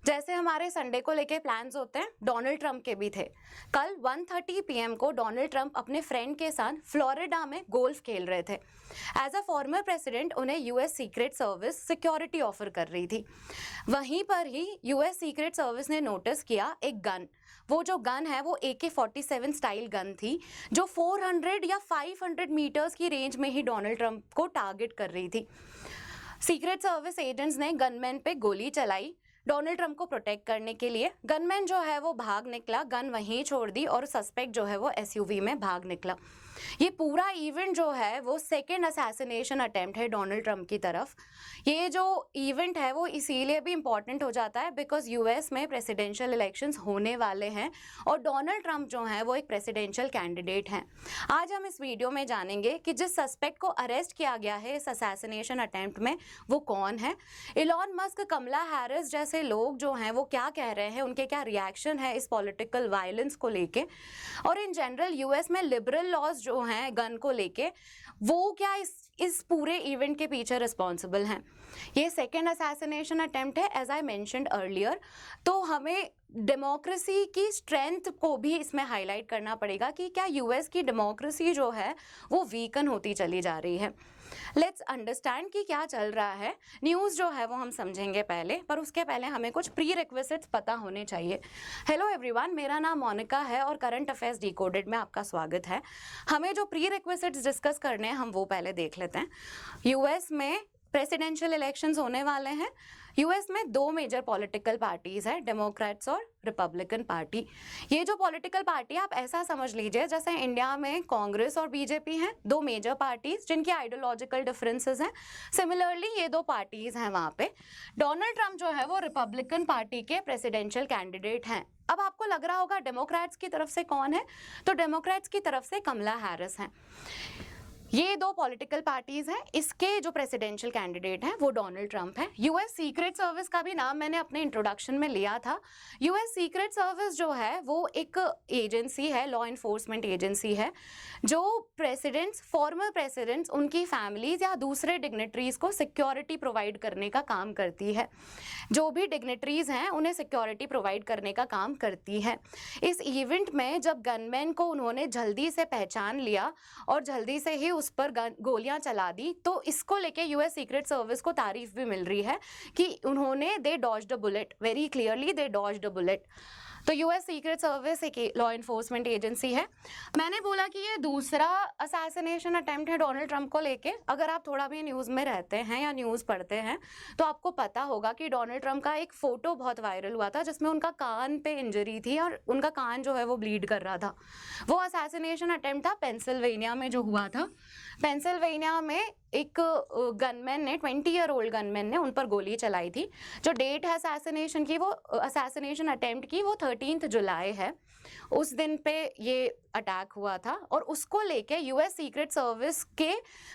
जैसे हमारे संडे को लेके प्लान्स होते हैं, डोनाल्ड ट्रंप के भी थे। कल 1:30 PM को डोनाल्ड ट्रंप अपने फ्रेंड के साथ फ्लोरिडा में गोल्फ खेल रहे थे। एज अ फॉर्मर प्रेसिडेंट उन्हें US secret service security offer कर रही थी। वहीं पर ही यूएस सीक्रेट सर्विस ने नोटिस किया एक गन। वो जो गन है वो AK-47 स्टाइल गन थी, जो 400 या 500 मीटर्स की रेंज में ही डोनाल्ड ट्रंप को टारगेट कर रही थी। सीक्रेट सर्विस एजेंट्स ने गनमैन पे गोली चलाई डोनाल्ड ट्रंप को प्रोटेक्ट करने के लिए। गनमैन जो है वो भाग निकला, गन वहीं छोड़ दी और सस्पेक्ट जो है वो SUV में भाग निकला। ये पूरा इवेंट जो है वो सेकेंड असैसिनेशन अटेम्प्ट है डोनाल्ड ट्रंप की तरफ। ये जो इवेंट है वो इसीलिए भी इम्पॉर्टेंट हो जाता है बिकॉज यूएस में प्रेसिडेंशियल इलेक्शंस होने वाले हैं और डोनाल्ड ट्रंप जो है वो एक प्रेसिडेंशियल कैंडिडेट हैं। आज हम इस वीडियो में जानेंगे कि जिस सस्पेक्ट को अरेस्ट किया गया है इस असैसिनेशन अटेम्प्ट में वो कौन है। इलॉन मस्क, कमला हैरिस जैसे लोग जो हैं वो क्या कह रहे हैं, उनके क्या रिएक्शन है इस पॉलिटिकल वायलेंस को लेके, और इन जनरल यूएस में लिबरल लॉज जो हैं गन को लेके वो क्या इस पूरे इवेंट के पीछे रिस्पॉन्सिबल हैं। ये सेकेंड असैसिनेशन अटेम्प्ट है एज आई मेंशन्ड अर्लियर। तो हमें डेमोक्रेसी की स्ट्रेंथ को भी इसमें हाईलाइट करना पड़ेगा कि क्या यूएस की डेमोक्रेसी जो है वो वीकन होती चली जा रही है। लेट्स अंडरस्टैंड कि क्या चल रहा है। न्यूज़ जो है वो हम समझेंगे पहले, पर उसके पहले हमें कुछ प्री रिक्विजिट्स पता होने चाहिए। हेलो एवरीवन, मेरा नाम मोनिका है और करंट अफेयर्स डिकोडेड में आपका स्वागत है। हमें जो प्री रिक्विजिट्स डिस्कस करने हैं हम वो पहले देख लेते हैं। यूएस में प्रेसिडेंशियल इलेक्शंस होने वाले हैं। यूएस में दो मेजर पॉलिटिकल पार्टीज हैं, डेमोक्रेट्स और रिपब्लिकन पार्टी। ये जो पॉलिटिकल पार्टी आप ऐसा समझ लीजिए जैसे इंडिया में कांग्रेस और बीजेपी हैं, दो मेजर पार्टीज जिनकी आइडियोलॉजिकल डिफरेंसेस हैं। सिमिलरली ये दो पार्टीज हैं वहाँ पे। डोनाल्ड ट्रंप जो है वो रिपब्लिकन पार्टी के प्रेसिडेंशियल कैंडिडेट हैं। अब आपको लग रहा होगा डेमोक्रेट्स की तरफ से कौन है, तो डेमोक्रेट्स की तरफ से कमला हैरिस हैं। ये दो पॉलिटिकल पार्टीज हैं, इसके जो प्रेसिडेंशियल कैंडिडेट हैं वो डोनाल्ड ट्रंप हैं। यूएस सीक्रेट सर्विस का भी नाम मैंने अपने इंट्रोडक्शन में लिया था। यूएस सीक्रेट सर्विस जो है वो एक एजेंसी है, लॉ इन्फोर्समेंट एजेंसी है, जो प्रेसिडेंट्स, फॉर्मर प्रेसिडेंट्स, उनकी फैमिलीज या दूसरे डिग्नेटरीज को सिक्योरिटी प्रोवाइड करने का काम करती है। जो भी डिग्नेटरीज हैं उन्हें सिक्योरिटी प्रोवाइड करने का काम करती है। इस इवेंट में जब गनमैन को उन्होंने जल्दी से पहचान लिया और जल्दी से ही उस पर गोलियां चला दी, तो इसको लेके यूएस सीक्रेट सर्विस को तारीफ भी मिल रही है कि उन्होंने they dodged a bullet, very clearly they dodged a bullet. तो यूएस सीक्रेट सर्विस एक लॉ इन्फोर्समेंट एजेंसी है। मैंने बोला कि ये दूसरा असैसिनेशन अटेम्प्ट है डोनाल्ड ट्रंप को लेके। अगर आप थोड़ा भी न्यूज़ में रहते हैं या न्यूज़ पढ़ते हैं तो आपको पता होगा कि डोनाल्ड ट्रंप का एक फ़ोटो बहुत वायरल हुआ था जिसमें उनका कान पे इंजरी थी और उनका कान जो है वो ब्लीड कर रहा था। वो असैसिनेशन अटेम्प्ट था पेंसिल्वेनिया में जो हुआ था। पेंसिल्वेनिया में एक गनमैन ने, 20-year-old गनमैन ने उन पर गोली चलाई थी। जो डेट है असैसिनेशन की, वो असैसिनेशन अटेम्प्ट की, वो 13 जुलाई है। उस दिन पे ये अटैक हुआ था और उसको लेके यूएस सीक्रेट सर्विस के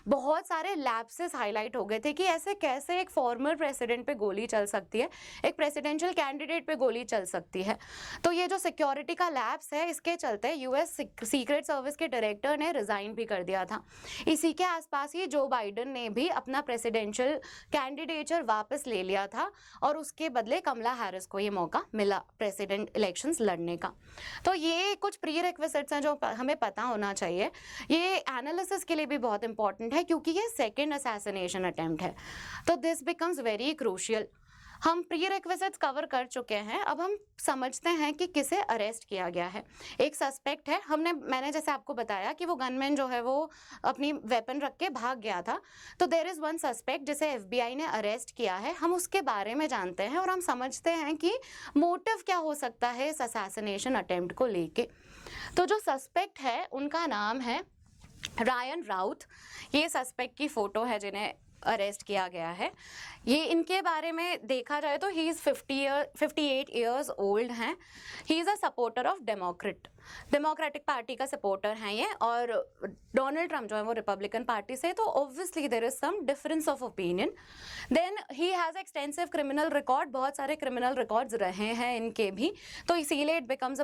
बहुत सारे लैप्सेस हाईलाइट हो गए थे कि ऐसे कैसे एक फॉर्मर प्रेसिडेंट पे गोली चल सकती है, एक प्रेसिडेंशियल कैंडिडेट पे गोली चल सकती है। तो ये जो सिक्योरिटी का लैप्स है, इसके चलते यूएस सीक्रेट सर्विस के डायरेक्टर ने रिजाइन भी कर दिया था। इसी के आसपास ही जो बाइडेन ने भी अपना प्रेसिडेंशियल कैंडिडेचर वापस ले लिया था और उसके बदले कमला हैरिस को ये मौका मिला प्रेसिडेंट इलेक्शंस लड़ने का। तो ये कुछ प्री रिक्विजिट्स हैं जो हमें पता होना चाहिए। ये एनालिसिस के लिए भी बहुत इंपॉर्टेंट है क्योंकि ये सेकेंड असैसिनेशन अटेम्प्ट है, तो दिस बिकम्स वेरी क्रूशियल। हम प्री रिक्विजिट्स कवर कर चुके हैं, अब हम समझते हैं कि किसे अरेस्ट किया गया है। एक सस्पेक्ट है, मैंने जैसे आपको बताया कि वो गनमैन जो है वो अपनी वेपन रख के भाग गया था, तो देयर इज़ वन सस्पेक्ट जिसे FBI ने अरेस्ट किया है। हम उसके बारे में जानते हैं और हम समझते हैं कि मोटिव क्या हो सकता है इस असैसिनेशन अटेम्प्ट को लेके। तो जो सस्पेक्ट है उनका नाम है रायन राउथ। ये सस्पेक्ट की फ़ोटो है जिन्हें अरेस्ट किया गया है। ये इनके बारे में देखा जाए तो ही इज़ 58 ईयर्स ओल्ड हैं। He is a supporter of democratic party का सपोर्टर हैं ये, और डोनाल्ड ट्रंप जो है वो रिपब्लिकन पार्टी से, तो obviously there is some difference of opinion. Then he has extensive criminal record, बहुत सारे क्रिमिनल रिकॉर्ड्स रहे हैं इनके भी, तो इसीलिए ही बिकम्स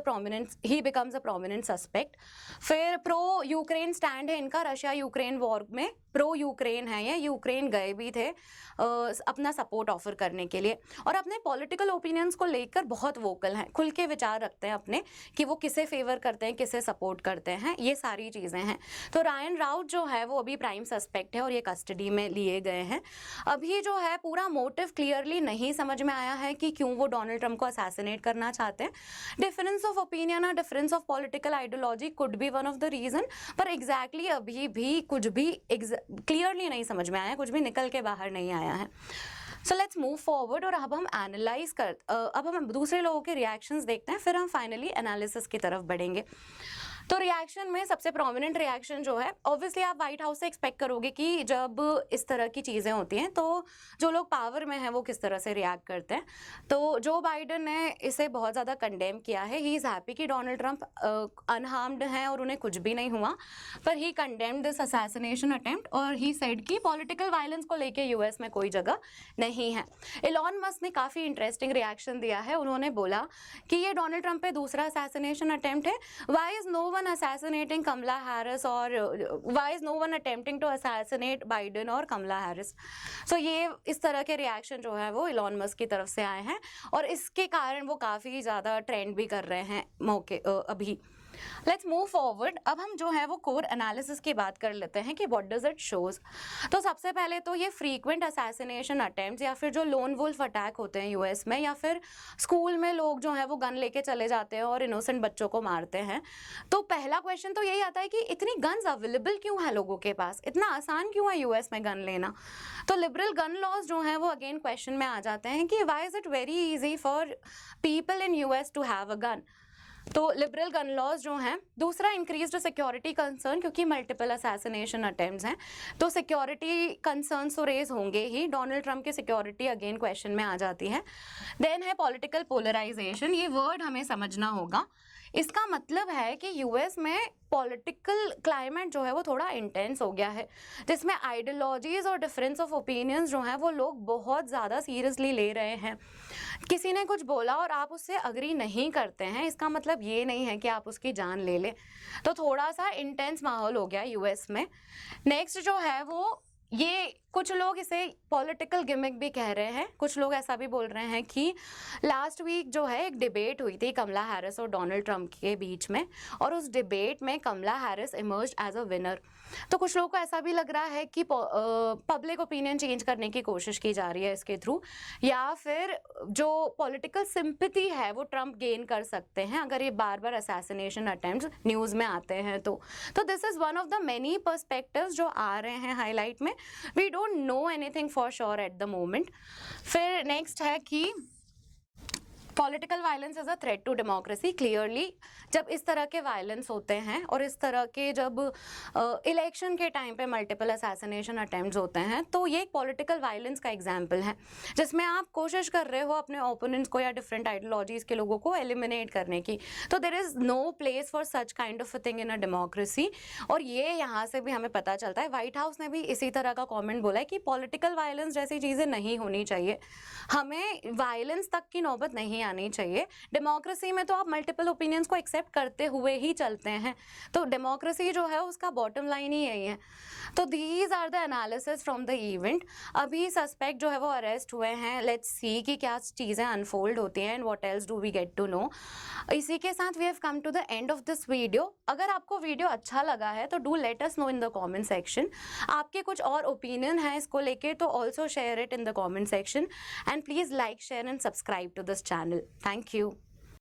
अ प्रोमिनेंट सस्पेक्ट। फिर प्रो यूक्रेन स्टैंड है इनका, रशिया यूक्रेन वॉर में प्रो यूक्रेन है ये, यूक्रेन लेन गए भी थे अपना सपोर्ट ऑफर करने के लिए, और अपने पॉलिटिकल ओपिनियंस को लेकर बहुत वोकल हैं, खुल के विचार रखते हैं अपने कि वो किसे फेवर करते हैं, किसे सपोर्ट करते हैं, ये सारी चीज़ें हैं। तो रायन राउत जो है वो अभी प्राइम सस्पेक्ट है और ये कस्टडी में लिए गए हैं। अभी जो है पूरा मोटिव क्लियरली नहीं समझ में आया है कि क्यों वो डोनाल्ड ट्रंप को असैसिनेट करना चाहते हैं। डिफरेंस ऑफ ओपिनियन और difference of political ideology could be one of the reason, पर एग्जैक्टली अभी भी कुछ भी क्लियरली नहीं समझ में आया, कुछ भी निकल के बाहर नहीं आया है। सो लेट्स मूव फॉरवर्ड और अब हम एनालाइज अब हम दूसरे लोगों के रिएक्शंस देखते हैं, फिर हम फाइनली एनालिसिस की तरफ बढ़ेंगे। तो रिएक्शन में सबसे प्रोमिनेंट रिएक्शन जो है, ऑब्वियसली आप व्हाइट हाउस से एक्सपेक्ट करोगे कि जब इस तरह की चीज़ें होती हैं तो जो लोग पावर में हैं वो किस तरह से रिएक्ट करते हैं। तो जो बाइडन ने इसे बहुत ज़्यादा कंडेम किया है। ही इज़ हैप्पी कि डोनाल्ड ट्रंप अनहार्म्ड हैं और उन्हें कुछ भी नहीं हुआ, पर ही कंडेम्ड दिस असैसिनेशन अटेम्प्ट और ही सेड कि पॉलिटिकल वायलेंस को लेके यूएस में कोई जगह नहीं है। इलॉन मस्क ने काफ़ी इंटरेस्टिंग रिएक्शन दिया है। उन्होंने बोला कि ये डोनाल्ड ट्रंप पे दूसरा असैसिनेशन अटेम्प्ट है। Why is no one assassinating Kamala Harris or why is no one attempting to assassinate Biden और Kamala Harris? So ये इस तरह के रिएक्शन जो है वो इलॉन मस्क की तरफ से आए हैं और इसके कारण वो काफ़ी ज़्यादा ट्रेंड भी कर रहे हैं मौके अभी। Let's move forward. अब हम जो है वो कोर एनालिसिस की बात कर लेते हैं कि व्हाट डज इट शोज। तो सबसे पहले तो ये फ्रीक्वेंट असैसिनेशन अटेम्प्ट्स या फिर जो लोन वुल्फ अटैक होते हैं यूएस में, या फिर स्कूल में लोग जो है वो गन लेके चले जाते हैं और इनोसेंट बच्चों को मारते हैं। तो पहला क्वेश्चन तो यही आता है कि इतनी गन्स अवेलेबल क्यों है लोगों के पास, इतना आसान क्यों है यूएस में गन लेना। तो लिबरल गन लॉज जो है वो अगेन क्वेश्चन में आ जाते हैं कि why is it very easy for people in US to have a gun. तो लिबरल गन लॉज जो हैं। दूसरा, इंक्रीज्ड सिक्योरिटी कंसर्न, क्योंकि मल्टीपल असैसिनेशन अटेम्प्ट्स हैं तो सिक्योरिटी कंसर्न्स तो रेज होंगे ही। डोनाल्ड ट्रंप की सिक्योरिटी अगेन क्वेश्चन में आ जाती है। देन है पॉलिटिकल पोलराइजेशन। ये वर्ड हमें समझना होगा। इसका मतलब है कि यूएस में पॉलिटिकल क्लाइमेट जो है वो थोड़ा इंटेंस हो गया है, जिसमें आइडियोलॉजीज और डिफरेंस ऑफ ओपिनियंस जो हैं वो लोग बहुत ज़्यादा सीरियसली ले रहे हैं। किसी ने कुछ बोला और आप उससे अग्री नहीं करते हैं, इसका मतलब ये नहीं है कि आप उसकी जान ले लें। तो थोड़ा सा इंटेंस माहौल हो गया यूएस में। नेक्स्ट जो है वो, ये कुछ लोग इसे पॉलिटिकल गिमिक भी कह रहे हैं। कुछ लोग ऐसा भी बोल रहे हैं कि लास्ट वीक जो है एक डिबेट हुई थी कमला हैरिस और डोनाल्ड ट्रंप के बीच में, और उस डिबेट में Kamala Harris emerged as a winner. तो कुछ लोगों को ऐसा भी लग रहा है कि पब्लिक ओपिनियन चेंज करने की कोशिश की जा रही है इसके थ्रू, या फिर जो पॉलिटिकल सिंपैथी है वो ट्रंप गेन कर सकते हैं अगर ये बार बार असैसिनेशन अटेम्प्ट्स न्यूज़ में आते हैं। तो this is one of the many perspectives जो आ रहे हैं हाईलाइट में। We don't know anything for sure at the moment. फिर नेक्स्ट है कि political violence is a threat to democracy. Clearly जब इस तरह के वायलेंस होते हैं और इस तरह के जब इलेक्शन के टाइम पे मल्टीपल असैसिनेशन अटेम्प्ट्स होते हैं तो ये एक पॉलिटिकल वायलेंस का एग्जाम्पल है, जिसमें आप कोशिश कर रहे हो अपने ओपोनेंट्स को या डिफरेंट आइडियोलॉजीज के लोगों को एलिमिनेट करने की। तो there is no place for such kind of a thing in a democracy. और ये यहाँ से भी हमें पता चलता है। व्हाइट हाउस ने भी इसी तरह का कॉमेंट बोला है कि पॉलिटिकल वायलेंस जैसी चीज़ें नहीं होनी चाहिए, हमें वायलेंस तक की नौबत नहीं आनी चाहिए। डेमोक्रेसी में तो आप मल्टीपल ओपिनियंस को एक्सेप्ट करते हुए ही चलते हैं। तो डेमोक्रेसी जो है उसका बॉटम लाइन ही यही है। तो these are the analysis from the event. अभी सस्पेक्ट जो है वो अरेस्ट हुए हैं। लेट्स सी कि क्या चीज़ें अनफोल्ड होती हैं and what else do we get to know. इसी के साथ we have come to the end of this video. अगर आपको वीडियो अच्छा लगा है तो do let us know in the comment section. आपके कुछ और ओपिनियन है इसको लेके तो also share it in the comment section, and please like, share and subscribe to this channel. Thank you.